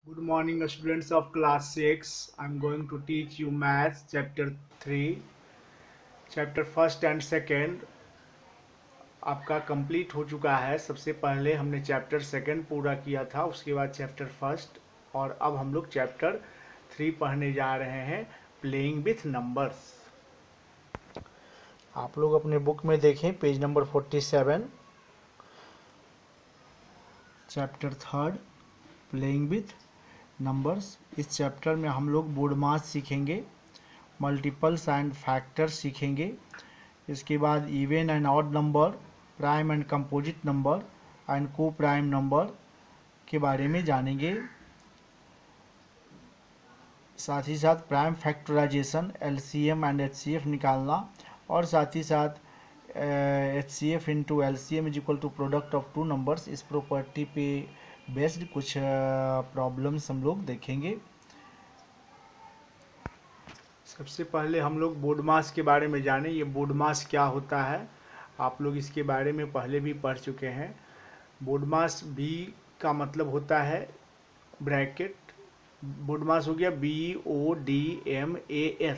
Good morning, students of class 6. I'm going to teach you maths chapter 3. Chapter first and second आपका complete हो चुका है। सबसे पहले हमने चैप्टर सेकंड पूरा किया था, उसके बाद चैप्टर फर्स्ट, और अब हम लोग चैप्टर 3 पढ़ने जा रहे हैं, प्लेइंग विथ नंबर्स। आप लोग अपने बुक में देखें page number 47, chapter third playing with numbers. इस चैप्टर में हम लोग बोर्ड मास सीखेंगे, मल्टीपल्स एंड फैक्टर्स सीखेंगे। इसके बाद even and odd number, prime and composite number and coprime number के बारे में जानेंगे। साथ ही साथ prime factorization, LCM and HCF निकालना, और साथ ही साथ H C F into L C M is equal to product of two numbers, इस प्रॉपर्टी पे बेस्ड कुछ प्रॉब्लम्स हम लोग देखेंगे। सबसे पहले हम लोग बोर्ड मास के बारे में जानें। ये बोर्ड मास क्या होता है, आप लोग इसके बारे में पहले भी पढ़ चुके हैं। बोर्ड मास बी का मतलब होता है ब्रैकेट, बोर्ड मास हो गया BODMAS,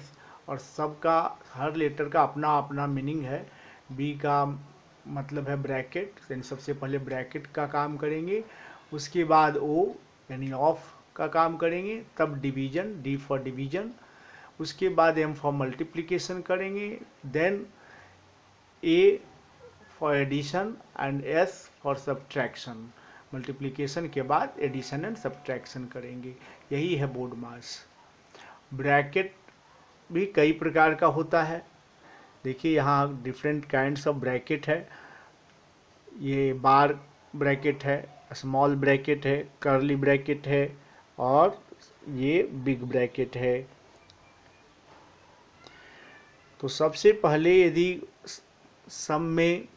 और सबका हर लेटर का अपना अपना मीनिंग है। बी का मतलब है ब्रैकेट, यानी सबसे पहले ब्रैकेट का काम करेंगे, उसके बाद ओ यानी ऑफ का काम करेंगे, तब डिवीजन, डी फॉर डिवीजन, उसके बाद एम फॉर मल्टीप्लिकेशन करेंगे, then A for addition and S for subtraction. Multiplication के बाद एडिशन एंड सब्ट्रैक्शन करेंगे, यही है बोर्ड मास। ब्रैकेट भी कई प्रकार का होता है। देखिए यहाँ डिफरेंट काइंड्स ऑफ ब्रैकेट है। ये बार ब्रैकेट है, स्मॉल ब्रैकेट है, कर्ली ब्रैकेट है, और ये बिग ब्रैकेट है। तो सबसे पहले यदि सम में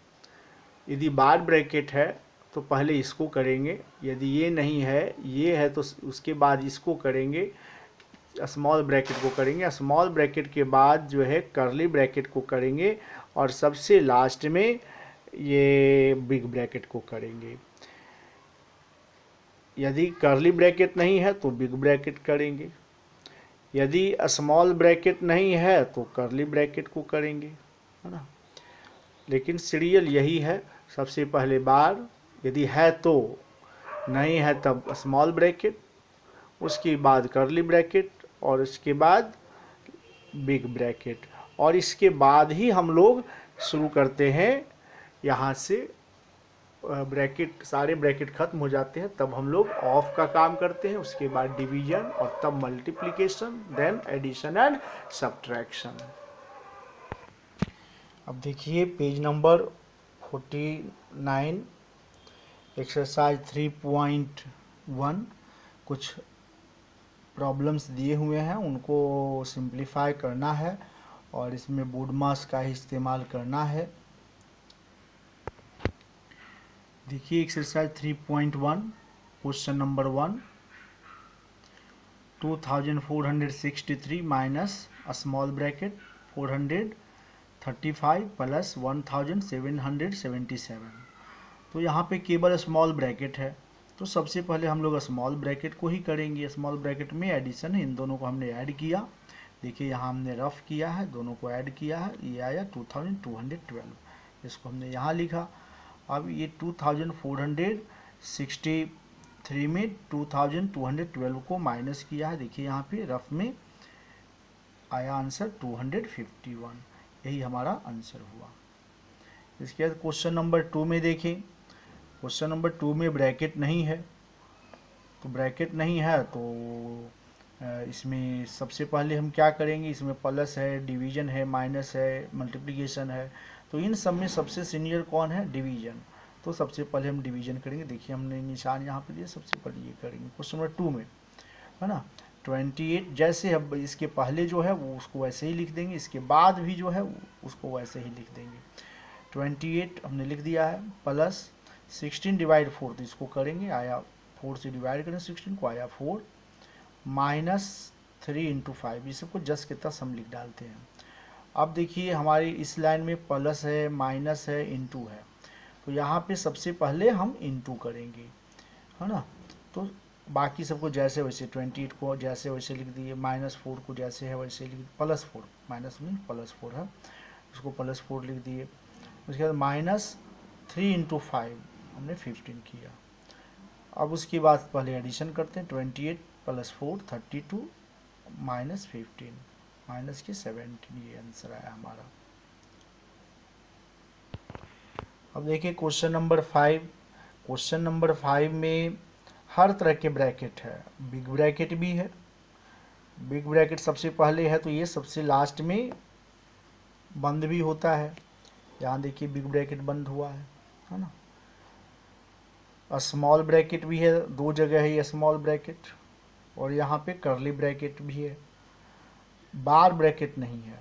यदि बार ब्रैकेट है तो पहले इसको करेंगे, यदि ये नहीं है, ये है, तो उसके बाद इसको करेंगे, स्मॉल ब्रैकेट को करेंगे, स्मॉल ब्रैकेट के बाद जो है कर्ली ब्रैकेट को करेंगे, और सबसे लास्ट में ये बिग ब्रैकेट को करेंगे। यदि कर्ली ब्रैकेट नहीं है तो बिग ब्रैकेट करेंगे, यदि स्मॉल ब्रैकेट नहीं है तो कर्ली ब्रैकेट को करेंगे, है ना। लेकिन सीरियल यही है, सबसे पहले बार, यदि है तो, नहीं है तब स्मॉल ब्रैकेट, उसके बाद कर्ली ब्रैकेट, और इसके बाद बिग ब्रैकेट, और इसके बाद ही हम लोग शुरू करते हैं यहाँ से ब्रैकेट, सारे ब्रैकेट खत्म हो जाते हैं, तब हम लोग ऑफ का काम करते हैं, उसके बाद डिवीजन, और तब multiplication, then addition and subtraction. अब देखिए पेज नंबर 49, एक्सरसाइज 3.1, कुछ प्रॉब्लम्स दिए हुए हैं, उनको सिंप्लीफाई करना है और इसमें बोर्ड मास का ही इस्तेमाल करना है। देखिए exercise 3.1, question number 1, 2463 minus small bracket 435 plus 1777। तो यहाँ पे केवल स्मॉल ब्रैकेट है, तो सबसे पहले हम लोग स्मॉल ब्रैकेट को ही करेंगे। स्मॉल ब्रैकेट में एडिशन है, इन दोनों को हमने ऐड किया। देखिए यहाँ हमने रफ किया है, दोनों को ऐड किया है, ये आया 2212, इसको हमने यहाँ लिखा। अब ये 2463 में 2212 को माइनस किया है, देखिए यहाँ पे रफ में आया आंसर 251, यही हमारा आंसर हुआ। इसके बाद क्वेश्चन नंबर 2 में देखें, क्वेश्चन नंबर 2 में ब्रैकेट नहीं है, तो ब्रैकेट नहीं है तो इसमें सबसे पहले हम क्या करेंगे, इसमें प्लस है, डिवीजन है, माइनस है, मल्टीप्लिकेशन है, तो इन सब में सबसे सीनियर कौन है, डिवीजन। तो सबसे पहले हम डिवीजन करेंगे, देखिए हमने निशान यहाँ पे दिया, सबसे पहले ये करेंगे क्वेश्चन नंबर 2 में, है ना। 28 जैसे अब इसके पहले जो है वो उसको वैसे ही लिख देंगे, इसके बाद भी जो है उसको वैसे ही लिख देंगे। 28 हमने लिख दिया है, प्लस 16 डिवाइड 4, तो इसको करेंगे, आया 4 से डिवाइड करें 16 को, आया 4, माइनस 3 इंटू 5, ये सबको जस के तस हम लिख डालते हैं। अब देखिए हमारी इस लाइन में प्लस है, माइनस है, इंटू है, तो यहाँ पे सबसे पहले हम इंटू करेंगे, है ना। तो बाकी सबको जैसे वैसे 28 को जैसे वैसे लिख दिए, -4 को जैसे है वैसे लिख, +4 माइनस में +4 है उसको +4 लिख दिए। उसके बाद -3 × 5 हमने 15 किया। अब उसके बाद पहले एडिशन करते हैं, 28 + 4 32 -15 माइनस के 17, ये आंसर आया हमारा। अब देखिए क्वेश्चन नंबर 5। क्वेश्चन नंबर 5 में हर तरह के ब्रैकेट है, बिग ब्रैकेट भी है। बिग ब्रैकेट सबसे पहले है तो ये सबसे लास्ट में बंद भी होता है। यहाँ देखिए बिग ब्रैकेट बंद हुआ है ना। स्मॉल ब्रैकेट भी है, दो जगह है ये स्मॉल ब्रैकेट, और यहाँ पे कर्ली ब्रैकेट भी है। बार ब्रैकेट नहीं है,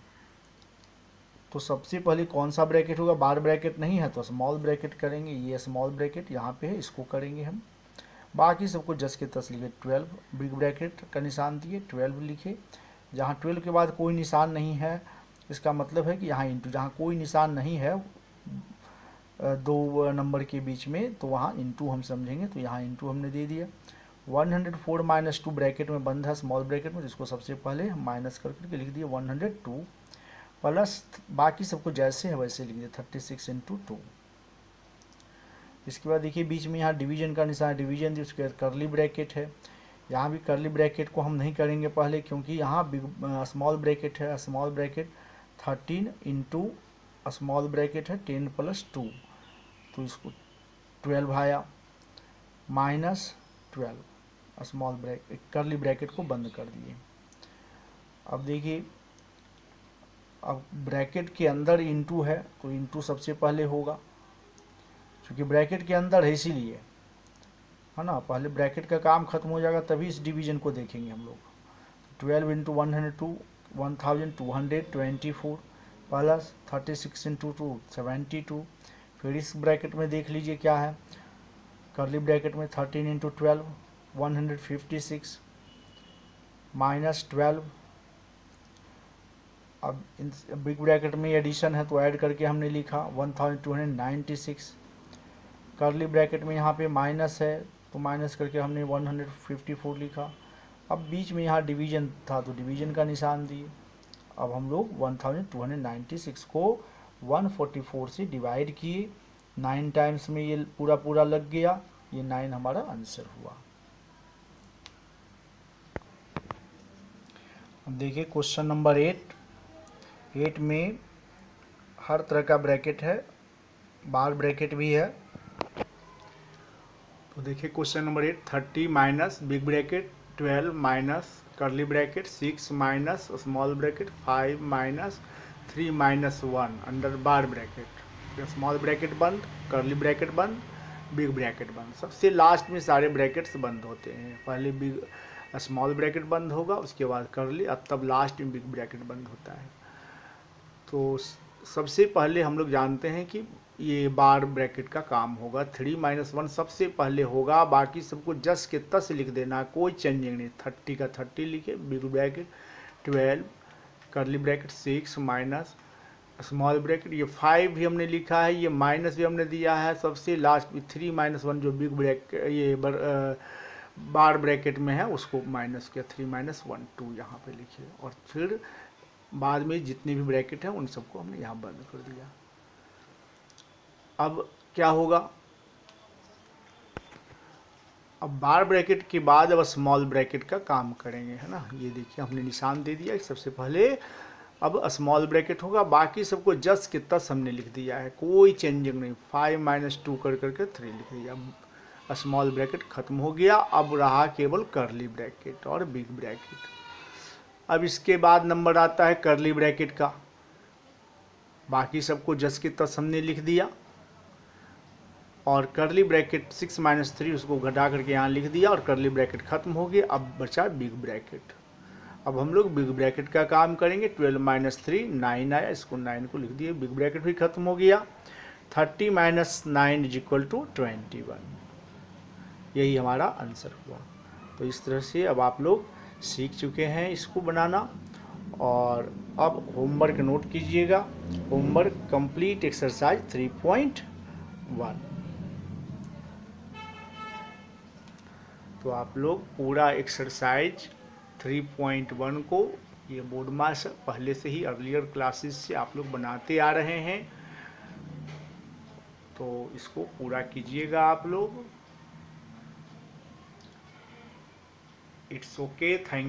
तो सबसे पहले कौन सा ब्रैकेट होगा? बार ब्रैकेट नहीं है तो स्मॉल ब्रैकेट करेंगे, ये स्मॉल ब्रैकेट यहाँ पे है, इसको करेंगे हम। बाकी सबको जस के तस लिखे। 12 बिग ब्रैकेट का निशान दिए, 12 लिखे। जहाँ 12 के बाद कोई निशान नहीं है, इसका मतलब है कि यहाँ इंटू, जहाँ कोई निशान नहीं है दो नंबर के बीच में, तो वहाँ इंटू हम समझेंगे, तो यहाँ इंटू हमने दे दिया। 104 - 2 ब्रैकेट में बंद है स्मॉल ब्रैकेट में, जिसको सबसे पहले हम माइनस करके लिख दिए 102 प्लस बाकी सबको जैसे है वैसे लिख दिए 36 × 2। इसके बाद देखिए बीच में यहाँ डिवीजन का निशान, डिवीजन दी, उसके बाद कर्ली ब्रैकेट है। यहाँ भी कर्ली ब्रैकेट को हम नहीं करेंगे पहले, क्योंकि यहाँ बिग स्मॉल ब्रैकेट है। स्मॉल ब्रैकेट 13 × स्मॉल ब्रैकेट है 10 + 2, तो इसको 12 आया, -12 स्मॉल ब्रैकेट, कर्ली ब्रैकेट को बंद कर दिए। अब देखिए, अब ब्रैकेट के अंदर इंटू है तो इंटू सबसे पहले होगा, क्योंकि ब्रैकेट के अंदर है इसीलिए, है ना। पहले ब्रैकेट का काम खत्म हो जाएगा तभी इस डिवीजन को देखेंगे हम लोग। 12 × 102 1224 प्लस 36 × 2 72। फिर इस ब्रैकेट में देख लीजिए क्या है, कर्ली ब्रैकेट में 13 × 12 156 -12। अब इन बिग ब्रैकेट में एडिशन है तो ऐड करके हमने लिखा 1296। कर्ली ब्रैकेट में यहाँ पे माइनस है तो माइनस करके हमने 154 लिखा। अब बीच में यहाँ डिवीजन था तो डिवीजन का निशान दिए। अब हम लोग 1296 को 144 से डिवाइड किए, 9 टाइम्स में ये पूरा लग गया, ये 9 हमारा आंसर हुआ। अब देखिए क्वेश्चन नंबर 8 में हर तरह का ब्रैकेट है, बार ब्रैकेट भी है। तो देखिए question number 8, 30 minus big bracket 12 minus curly bracket 6 minus small bracket 5 minus 3 minus 1 under bar bracket. Small bracket बंद, कर्ली ब्रैकेट बंद, बिग ब्रैकेट बंद। सबसे लास्ट में सारे ब्रैकेट्स बंद होते हैं। पहले बिग स्मॉल ब्रैकेट बंद होगा, उसके बाद कर्ली, अब तब लास्ट में बिग ब्रैकेट बंद होता है। तो सबसे पहले हम लोग जानते हैं कि ये बार ब्रैकेट का काम होगा। 3 - 1 सबसे पहले होगा, बाकी सबको जस के तस लिख देना, कोई चेंजिंग नहीं। 30 का 30 लिखे, big bracket 12 curly bracket 6 minus small bracket, ये 5 भी हमने लिखा है, ये माइनस भी हमने दिया है। सबसे लास्ट में 3 - 1 जो बिग ब्रैकेट ये बार ब्रैकेट में है उसको माइनस किया, 3 - 1 2 यहाँ पे लिखिए, और फिर बाद में जितने भी ब्रैकेट हैं उन सबको हमने यहाँ बंद कर दिया। अब क्या होगा, अब बार ब्रैकेट के बाद अब स्मॉल ब्रैकेट का काम करेंगे, है ना। ये देखिए हमने निशान दे दिया, सबसे पहले अब स्मॉल ब्रैकेट होगा, बाकी सबको जस के तस हमने लिख दिया है, कोई चेंजिंग नहीं। 5 - 2 करके 3 लिख दिया, अब स्मॉल ब्रैकेट खत्म हो गया। अब रहा केवल कर्ली ब्रैकेट और बिग ब्रैकेट। अब इसके बाद नंबर आता है कर्ली ब्रैकेट का, बाकी सबको जस के तस हमने लिख दिया, और कर्ली ब्रैकेट 6 - 3 उसको घटा करके यहाँ लिख दिया, और कर्ली ब्रैकेट खत्म हो गया। अब बचा बिग ब्रैकेट। अब हम लोग बिग ब्रैकेट का काम करेंगे। 12 - 3 9 आया, इसको 9 को लिख दिए, बिग ब्रैकेट भी खत्म हो गया। 30 - 9 = 21, यही हमारा आंसर हुआ। तो इस तरह से अब आप लोग सीख चुके हैं इसको बनाना, और अब होमवर्क नोट कीजिएगा। Homework complete exercise 3.1। तो आप लोग पूरा एक्सरसाइज 3.1 को ये बोर्ड मास पहले से ही अर्लियर क्लासेस से आप लोग बनाते आ रहे हैं, तो इसको पूरा कीजिएगा आप लोग। It's okay, thank